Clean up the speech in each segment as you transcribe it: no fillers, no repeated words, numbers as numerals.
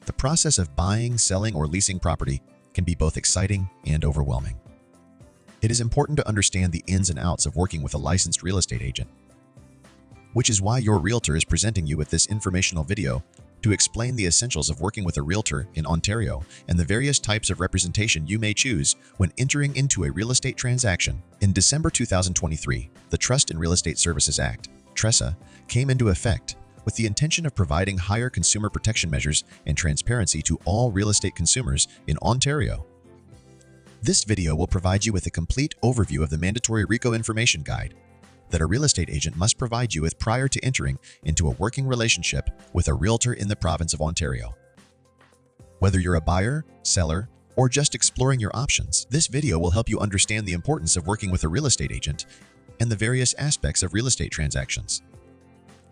The process of buying, selling, or leasing property can be both exciting and overwhelming. It is important to understand the ins and outs of working with a licensed real estate agent, which is why your realtor is presenting you with this informational video to explain the essentials of working with a realtor in Ontario and the various types of representation you may choose when entering into a real estate transaction. In December 2023, the Trust in Real Estate Services Act, TRESA, came into effect with the intention of providing higher consumer protection measures and transparency to all real estate consumers in Ontario. This video will provide you with a complete overview of the mandatory RECO information guide that a real estate agent must provide you with prior to entering into a working relationship with a realtor in the province of Ontario. Whether you're a buyer, seller, or just exploring your options, this video will help you understand the importance of working with a real estate agent and the various aspects of real estate transactions.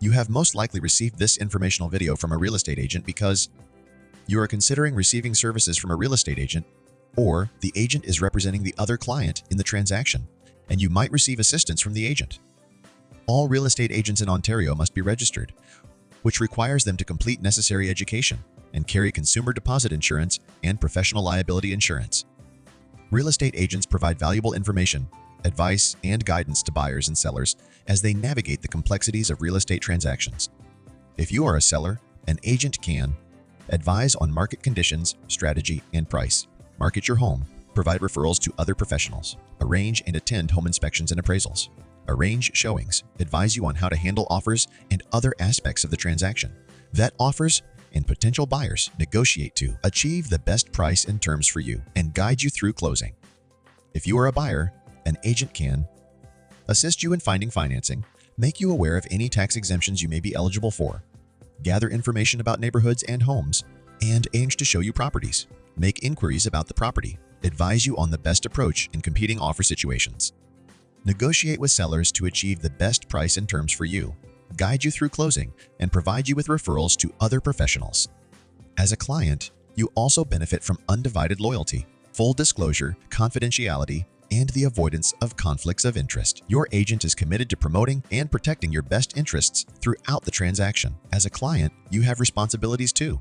You have most likely received this informational video from a real estate agent because you are considering receiving services from a real estate agent, or the agent is representing the other client in the transaction, and you might receive assistance from the agent. All real estate agents in Ontario must be registered, which requires them to complete necessary education and carry consumer deposit insurance and professional liability insurance. Real estate agents provide valuable information, advice, and guidance to buyers and sellers as they navigate the complexities of real estate transactions. If you are a seller, an agent can advise on market conditions, strategy, and price, market your home, provide referrals to other professionals, arrange and attend home inspections and appraisals, arrange showings, advise you on how to handle offers and other aspects of the transaction, vet offers, and potential buyers negotiate to achieve the best price and terms for you, and guide you through closing. If you are a buyer, an agent can assist you in finding financing, make you aware of any tax exemptions you may be eligible for, gather information about neighborhoods and homes, and arrange to show you properties, make inquiries about the property, advise you on the best approach in competing offer situations, negotiate with sellers to achieve the best price and terms for you, guide you through closing, and provide you with referrals to other professionals. As a client, you also benefit from undivided loyalty, full disclosure, confidentiality, and the avoidance of conflicts of interest. Your agent is committed to promoting and protecting your best interests throughout the transaction. As a client, you have responsibilities too.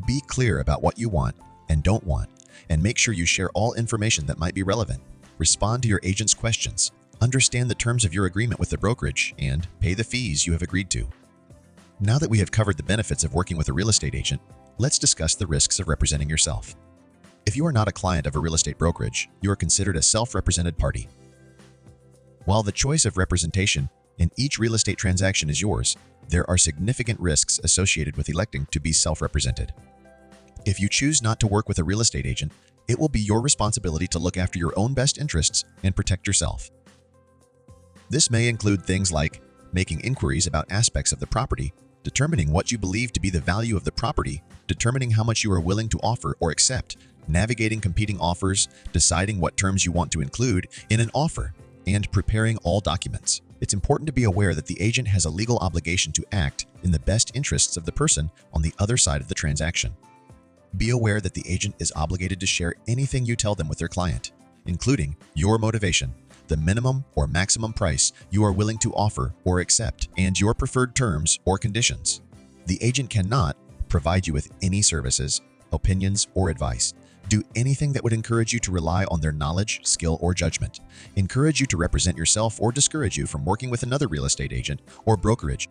Be clear about what you want and don't want, and make sure you share all information that might be relevant. Respond to your agent's questions, understand the terms of your agreement with the brokerage, and pay the fees you have agreed to. Now that we have covered the benefits of working with a real estate agent, let's discuss the risks of representing yourself. If you are not a client of a real estate brokerage, you are considered a self-represented party. While the choice of representation in each real estate transaction is yours, there are significant risks associated with electing to be self-represented. If you choose not to work with a real estate agent, it will be your responsibility to look after your own best interests and protect yourself. This may include things like making inquiries about aspects of the property, determining what you believe to be the value of the property, determining how much you are willing to offer or accept, navigating competing offers, deciding what terms you want to include in an offer, and preparing all documents. It's important to be aware that the agent has a legal obligation to act in the best interests of the person on the other side of the transaction. Be aware that the agent is obligated to share anything you tell them with their client, including your motivation, the minimum or maximum price you are willing to offer or accept, and your preferred terms or conditions. The agent cannot provide you with any services, opinions, or advice, do anything that would encourage you to rely on their knowledge, skill, or judgment, encourage you to represent yourself, or discourage you from working with another real estate agent or brokerage.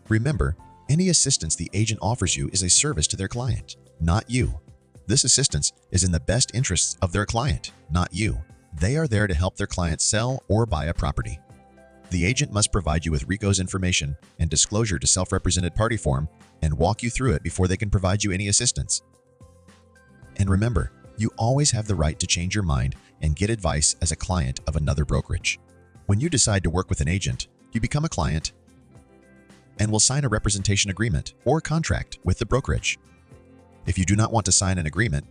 Remember, any assistance the agent offers you is a service to their client, not you. This assistance is in the best interests of their client, not you. They are there to help their client sell or buy a property. The agent must provide you with RECO's information and disclosure to self-represented party form and walk you through it before they can provide you any assistance. And remember, you always have the right to change your mind and get advice as a client of another brokerage. When you decide to work with an agent, you become a client and will sign a representation agreement or contract with the brokerage. If you do not want to sign an agreement,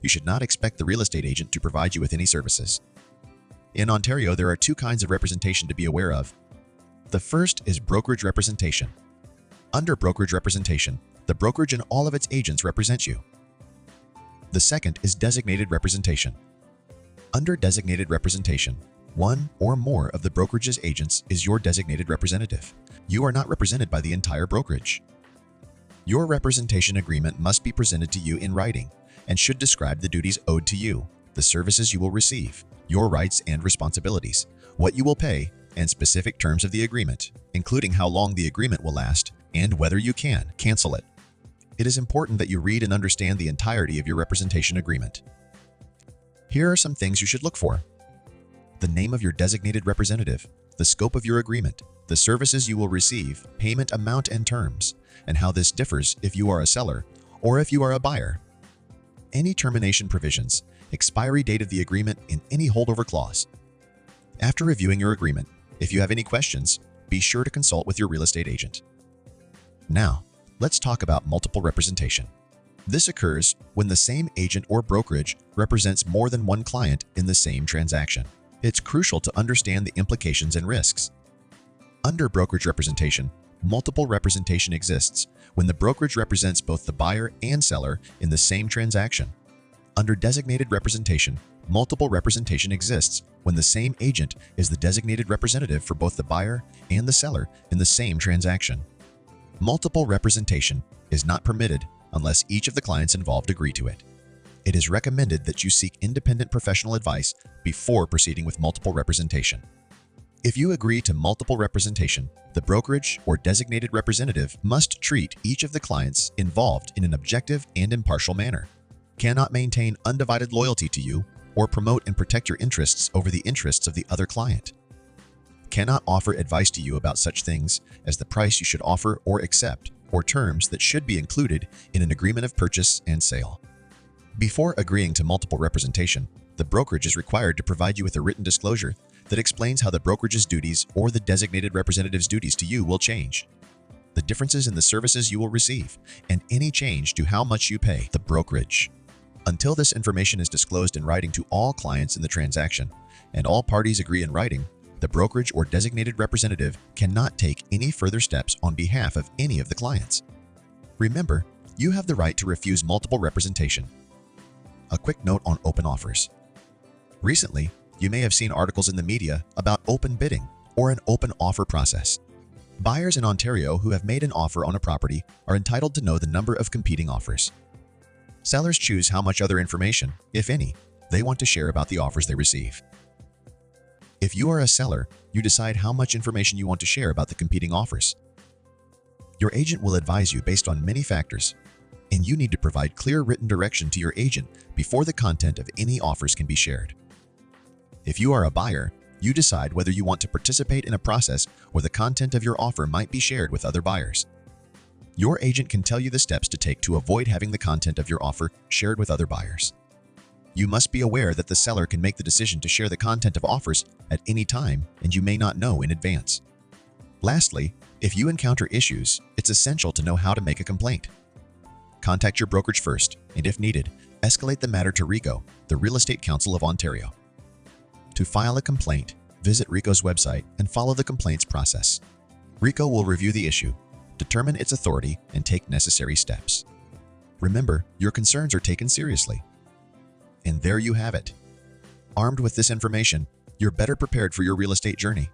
you should not expect the real estate agent to provide you with any services. In Ontario, there are two kinds of representation to be aware of. The first is brokerage representation. Under brokerage representation, the brokerage and all of its agents represent you. The second is designated representation. Under designated representation, one or more of the brokerage's agents is your designated representative. You are not represented by the entire brokerage. Your representation agreement must be presented to you in writing and should describe the duties owed to you, the services you will receive, your rights and responsibilities, what you will pay, and specific terms of the agreement, including how long the agreement will last and whether you can cancel it. It is important that you read and understand the entirety of your representation agreement. Here are some things you should look for: the name of your designated representative, the scope of your agreement, the services you will receive, payment amount and terms, and how this differs if you are a seller or if you are a buyer. Any termination provisions, expiry date of the agreement, and any holdover clause. After reviewing your agreement, if you have any questions, be sure to consult with your real estate agent. Now, let's talk about multiple representation. This occurs when the same agent or brokerage represents more than one client in the same transaction. It's crucial to understand the implications and risks. Under brokerage representation, multiple representation exists when the brokerage represents both the buyer and seller in the same transaction. Under designated representation, multiple representation exists when the same agent is the designated representative for both the buyer and the seller in the same transaction. Multiple representation is not permitted unless each of the clients involved agree to it. It is recommended that you seek independent professional advice before proceeding with multiple representation. If you agree to multiple representation, the brokerage or designated representative must treat each of the clients involved in an objective and impartial manner, cannot maintain undivided loyalty to you, or promote and protect your interests over the interests of the other client, cannot offer advice to you about such things as the price you should offer or accept, or terms that should be included in an agreement of purchase and sale. Before agreeing to multiple representation, the brokerage is required to provide you with a written disclosure that explains how the brokerage's duties or the designated representative's duties to you will change, the differences in the services you will receive, and any change to how much you pay the brokerage. Until this information is disclosed in writing to all clients in the transaction, and all parties agree in writing, the brokerage or designated representative cannot take any further steps on behalf of any of the clients. Remember, you have the right to refuse multiple representation. A quick note on open offers. Recently, you may have seen articles in the media about open bidding or an open offer process. Buyers in Ontario who have made an offer on a property are entitled to know the number of competing offers. Sellers choose how much other information, if any, they want to share about the offers they receive. If you are a seller, you decide how much information you want to share about the competing offers. Your agent will advise you based on many factors, and you need to provide clear written direction to your agent before the content of any offers can be shared. If you are a buyer, you decide whether you want to participate in a process where the content of your offer might be shared with other buyers. Your agent can tell you the steps to take to avoid having the content of your offer shared with other buyers. You must be aware that the seller can make the decision to share the content of offers at any time, and you may not know in advance. Lastly, if you encounter issues, it's essential to know how to make a complaint. Contact your brokerage first, and if needed, escalate the matter to RECO, the Real Estate Council of Ontario. To file a complaint, visit RECO's website and follow the complaints process. RECO will review the issue, determine its authority, and take necessary steps. Remember, your concerns are taken seriously. And there you have it. Armed with this information, you're better prepared for your real estate journey.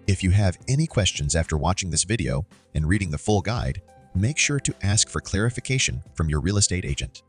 If you have any questions after watching this video and reading the full guide, make sure to ask for clarification from your real estate agent.